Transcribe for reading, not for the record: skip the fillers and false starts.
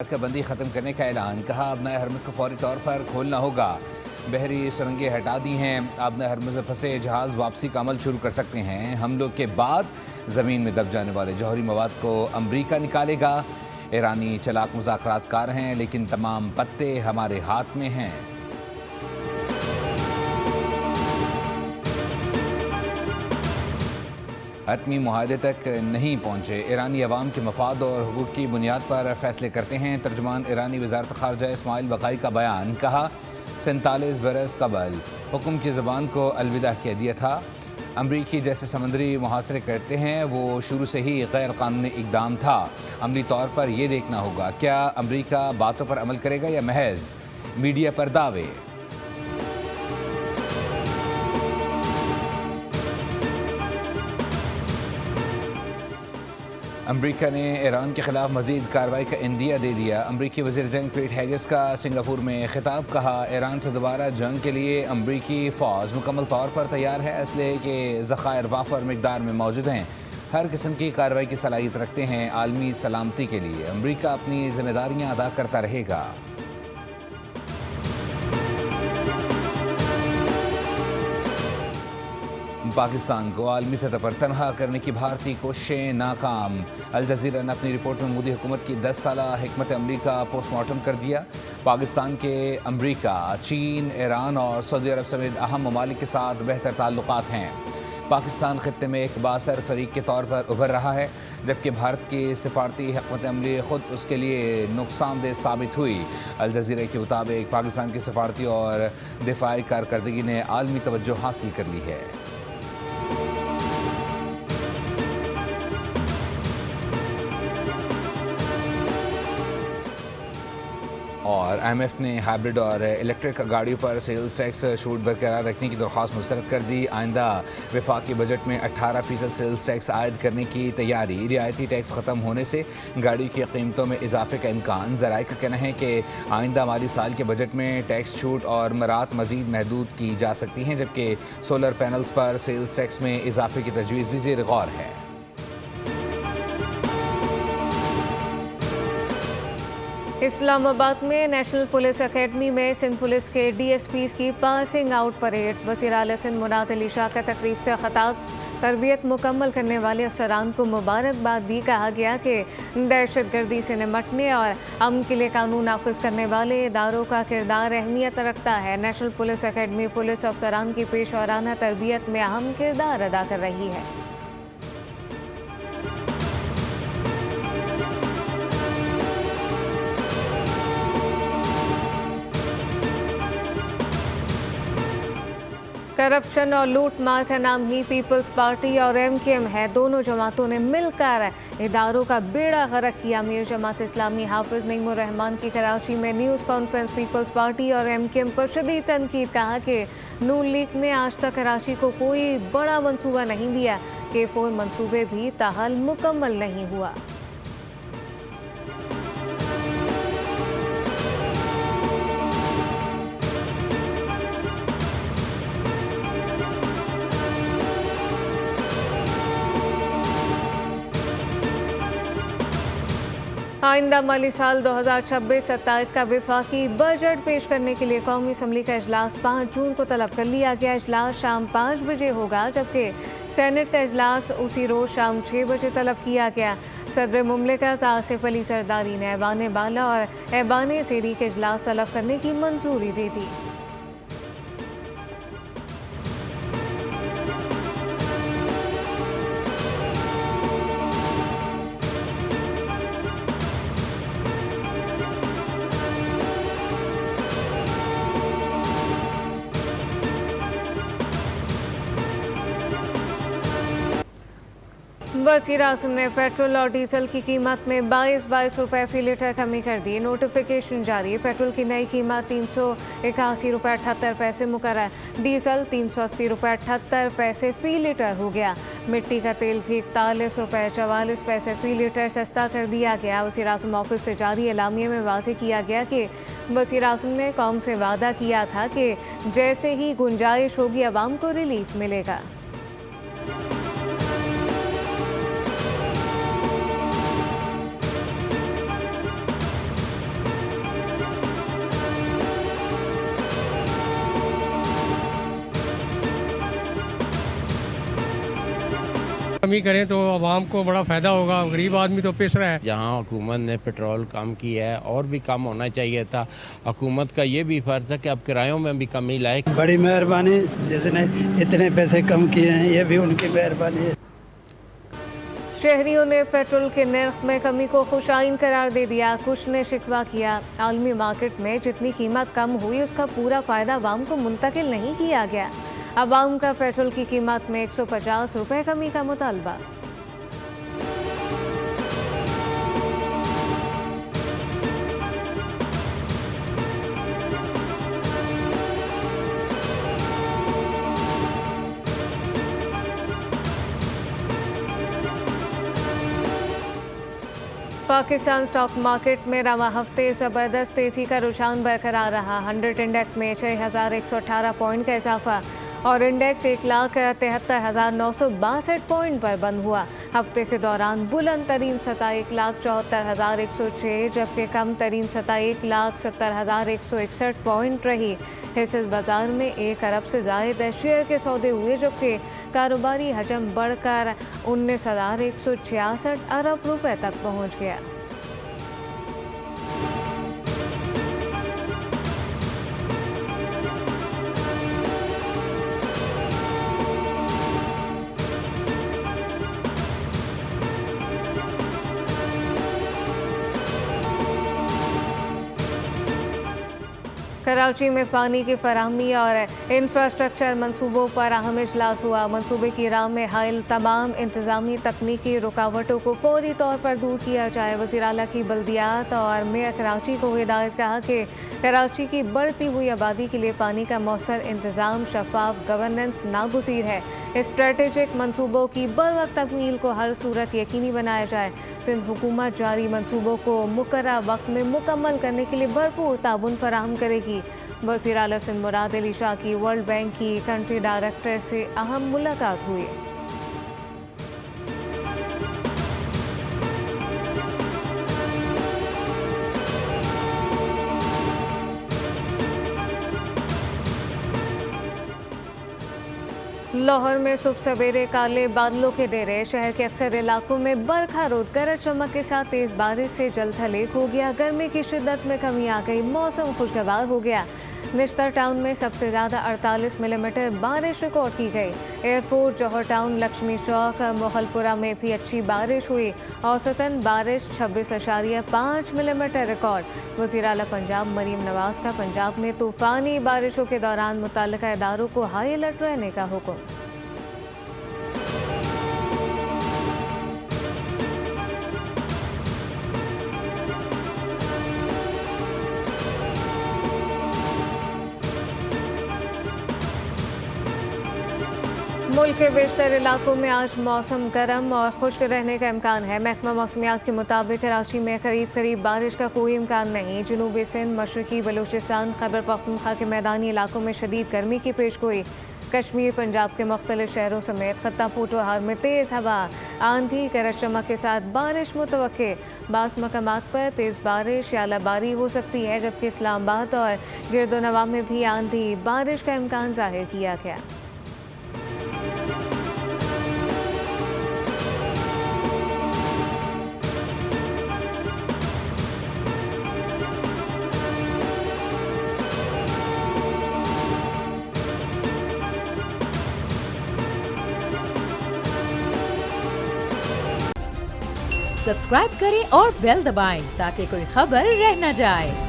बंदी ख़त्म करने का ऐलान। कहा आबना हरमुज़ को फौरी तौर पर खोलना होगा। बहरी सुरंगें हटा दी हैं। आबना हरमुज़ में फंसे जहाज़ वापसी का अमल शुरू कर सकते हैं। हमलों के बाद ज़मीन में दब जाने वाले जौहरी मवाद को अमरीका निकालेगा। ईरानी चलाक मुज़ाकरातकार हैं, लेकिन तमाम पत्ते हमारे हाथ में हैं। हतमी मुआहदे तक नहीं पहुँचे। ईरानी अवाम के मफाद और हुकूक की बुनियाद पर फैसले करते हैं। तर्जुमान ईरानी वज़ारत ख़ारजा इस्माइल बक़ाई का बयान। कहा 47 बरस कबल हुक्म की ज़बान को अलविदा कह दिया था। अमरीकी जैसे समंदरी मुहासरे करते हैं, वो शुरू से ही गैर कानूनी इक़दाम था। अमली तौर पर यह देखना होगा क्या अमरीका बातों पर अमल करेगा या महज मीडिया पर दावे। अमरीका ने ईरान के खिलाफ मजीद कार्रवाई का इंदिया दे दिया। अमरीकी वज़ीर जंग पीट हेगेस का सिंगापुर में खिताब। कहा ईरान से दोबारा जंग के लिए अमरीकी फ़ौज मुकम्मल तौर पर तैयार है। असलहे के ज़खायर वाफर मकदार में मौजूद हैं। हर किस्म की कार्रवाई की सलाहियत रखते हैं। आलमी सलामती के लिए अमरीका अपनी जिम्मेदारियाँ अदा करता रहेगा। पाकिस्तान को आलमी सतह पर तनहा करने की भारतीय कोशिशें नाकाम। अल जज़ीरा ने अपनी रिपोर्ट में मोदी हुकूमत की 10 साला हिकमत अमली का पोस्टमार्टम कर दिया। पाकिस्तान के अमरीका, चीन, ईरान और सऊदी अरब समेत अहम ममालिक के साथ बेहतर ताल्लुकात हैं। पाकिस्तान खित्ते में एक बासर फरीक के तौर पर उभर रहा है, जबकि भारत की सिफारती हिकमत अमली खुद उसके लिए नुकसानदेह साबित हुई। अल जज़ीरा के मुताबिक पाकिस्तान की सिफारती और दिफाई कारकर्दगी ने आलमी तवज्जो हासिल कर ली है। और IMF ने हाइब्रिड और इलेक्ट्रिक गाड़ियों पर सेल्स टैक्स छूट बरकरार रखने की दरख्वास्त मुस्तरद कर दी। आइंदा वफाकी बजट में 18% सेल्स टैक्स आयद करने की तैयारी। रियायती टैक्स ख़त्म होने से गाड़ी की कीमतों में इजाफे का इम्कान। ज़राए का कहना है कि आइंदा माली साल के बजट में टैक्स छूट और मरात मज़ीद महदूद की जा सकती हैं, जबकि सोलर पैनल्स पर सेल्स टैक्स में इजाफे की तजवीज़ भी ज़ेर गौर है। इस्लामाबाद में नेशनल पुलिस अकेडमी में सिंध पुलिस के DSPs की पासिंग आउट परेड। वज़ीर आला सिंध मुराद अली शाह का तकरीब से खिताब। तरबियत मुकम्मल करने वाले अफसरान को मुबारकबाद दी। कहा गया कि दहशतगर्दी से निपटने और अमन के लिए कानून नाफिज करने वाले इदारों का किरदार अहमियत रखता है। नेशनल पुलिस अकेडमी पुलिस अफसरान की पेशवाराना तरबियत में अहम किरदार अदा कर रही है। करप्शन और लूट मार का नाम ही पीपल्स पार्टी और MKM है। दोनों जमातों ने मिलकर इदारों का बेड़ा गर्क किया। अमीर जमात इस्लामी हाफिज नईमुर रहमान की कराची में न्यूज़ कॉन्फ्रेंस। पीपल्स पार्टी और MKM पर शदीद तनकीद। कहा कि नून लीग ने आज तक कराची को कोई बड़ा मंसूबा नहीं दिया। K4 मंसूबे भी ताहाल मुकम्मल नहीं हुआ। आइंदा माली साल 2026-27 का वफाकी बजट पेश करने के लिए कौमी असम्बली का इजलास 5 जून को तलब कर लिया गया। इजलास शाम 5 बजे होगा, जबकि सेनेट का इजलास उसी रोज़ शाम 6 बजे तलब किया गया। सदर मुमलिकत आसिफ अली जरदारी ने ऐवान बाला और ऐवान सेरी के इजलास तलब करने की मंजूरी दे दी। वज़ीर आज़म ने पेट्रोल और डीजल की कीमत में 22 रुपये फ़ी लीटर कमी कर दी। नोटिफिकेशन जारी। पेट्रोल की नई कीमत 381 रुपये 78 पैसे मुकर्रर। डीजल 380 रुपये 78 पैसे फ़ी लीटर हो गया। मिट्टी का तेल भी 41 रुपये 44 पैसे फ़ी लीटर सस्ता कर दिया गया। वज़ीर आज़म ऑफिस से जारी एलामिया में वाज़ेह किया गया कि वज़ीर आज़म ने कौम से वादा किया था कि जैसे ही गुंजाइश होगी आवाम को रिलीफ मिलेगा। कमी करें तो आवाम को बड़ा फ़ायदा होगा, गरीब आदमी तो पिस रहा है। जहाँ हुकूमत ने पेट्रोल कम किया है और भी कम होना चाहिए था। हुकूमत का ये भी फ़र्ज़ है कि अब किरायों में भी कमी लाए। बड़ी मेहरबानी, जिसने इतने पैसे कम किए हैं, ये भी उनकी मेहरबानी है। शहरियों ने पेट्रोल के नर्ख में कमी को खुशाइन करार दे दिया। कुछ ने शिकवा किया, आलमी मार्केट में जितनी कीमत कम हुई उसका पूरा फ़ायदा आवाम को मुंतकिल नहीं किया गया। आवाम का पेट्रोल की कीमत में 150 रुपये कमी का मुतालबा। पाकिस्तान स्टॉक मार्केट में रवा हफ्ते ज़बरदस्त तेज़ी का रुझान बरकरार रहा। 100 इंडेक्स में 6118 पॉइंट का इजाफा और इंडेक्स 1,73,962 पॉइंट पर बंद हुआ। हफ्ते के दौरान बुलंद तरीन सतह 1,74,106 जबकि कम तरीन सतह 1,70,161 पॉइंट रही। हिस्से बाजार में 1 अरब से ज़ायद शेयर के सौदे हुए जबकि कारोबारी हजम बढ़कर 19,166 अरब रुपए तक पहुँच गया। कराची में पानी की फराहमी और इंफ्रास्ट्रक्चर मनसूबों पर अहम इजलास हुआ। मनसूबे की राह में हायल तमाम इंतजामी तकनीकी रुकावटों को फौरी तौर पर दूर किया जाए। वज़ीर आला की बल्दियात और मेयर कराची को हिदायत कहा कि कराची की बढ़ती हुई आबादी के लिए पानी का मौसर इंतज़ाम, शफाफ गवर्नेंस नागुज़ीर है। स्ट्रेटेजिक मनसूबों की बरवक्त तकमील को हर सूरत यकीनी बनाया जाए। सिंध हुकूमत जारी मनसूबों को मुकर्रर वक्त में मुकम्मल करने के लिए भरपूर ताउन फराहम करेगी। वज़ीर आला सिंध मुराद अली शाह की वर्ल्ड बैंक की कंट्री डायरेक्टर से अहम मुलाकात हुई। लाहौर में सुबह सवेरे काले बादलों के डेरे। शहर के अक्सर इलाकों में बरखा रोद गरज चमक के साथ तेज बारिश से जल थलेक हो गया। गर्मी की शिद्दत में कमी आ गई, मौसम खुशगवार हो गया। निश्तर टाउन में सबसे ज़्यादा 48 मिलीमीटर बारिश रिकॉर्ड की गई। एयरपोर्ट, जौहर टाउन, लक्ष्मी चौक, मोहलपुरा में भी अच्छी बारिश हुई। औसतन बारिश 26.5 मिलीमीटर रिकॉर्ड। वज़ीर आला पंजाब मरीम नवाज का पंजाब में तूफ़ानी बारिशों के दौरान मुतल्लिका इदारों को हाई अलर्ट रहने का हुक्म। मुल्क के बेशतर इलाकों में आज मौसम गर्म और खुश्क रहने का इम्कान है। महकमा मौसमियात के मुताबिक कराची में करीब बारिश का कोई इम्कान नहीं। जनूबी सिंध, मशरकी बलूचिस्तान, खैबर पख्तूनख्वा के मैदानी इलाकों में शदीद गर्मी की पेशगोई। कश्मीर, पंजाब के मुख्तलिफ शहरों समेत खत्ता पोटोहार में तेज़ हवा, आंधी, गरज चमक के साथ बारिश मुतवक्के। बास मकामात पर तेज़ बारिश या लाबारी हो सकती है जबकि इस्लामाबाद और गिरदोनवा में भी आंधी बारिश का इम्कान जाहिर किया गया। सब्सक्राइब करें और बेल दबाएं ताकि कोई खबर रह न जाए।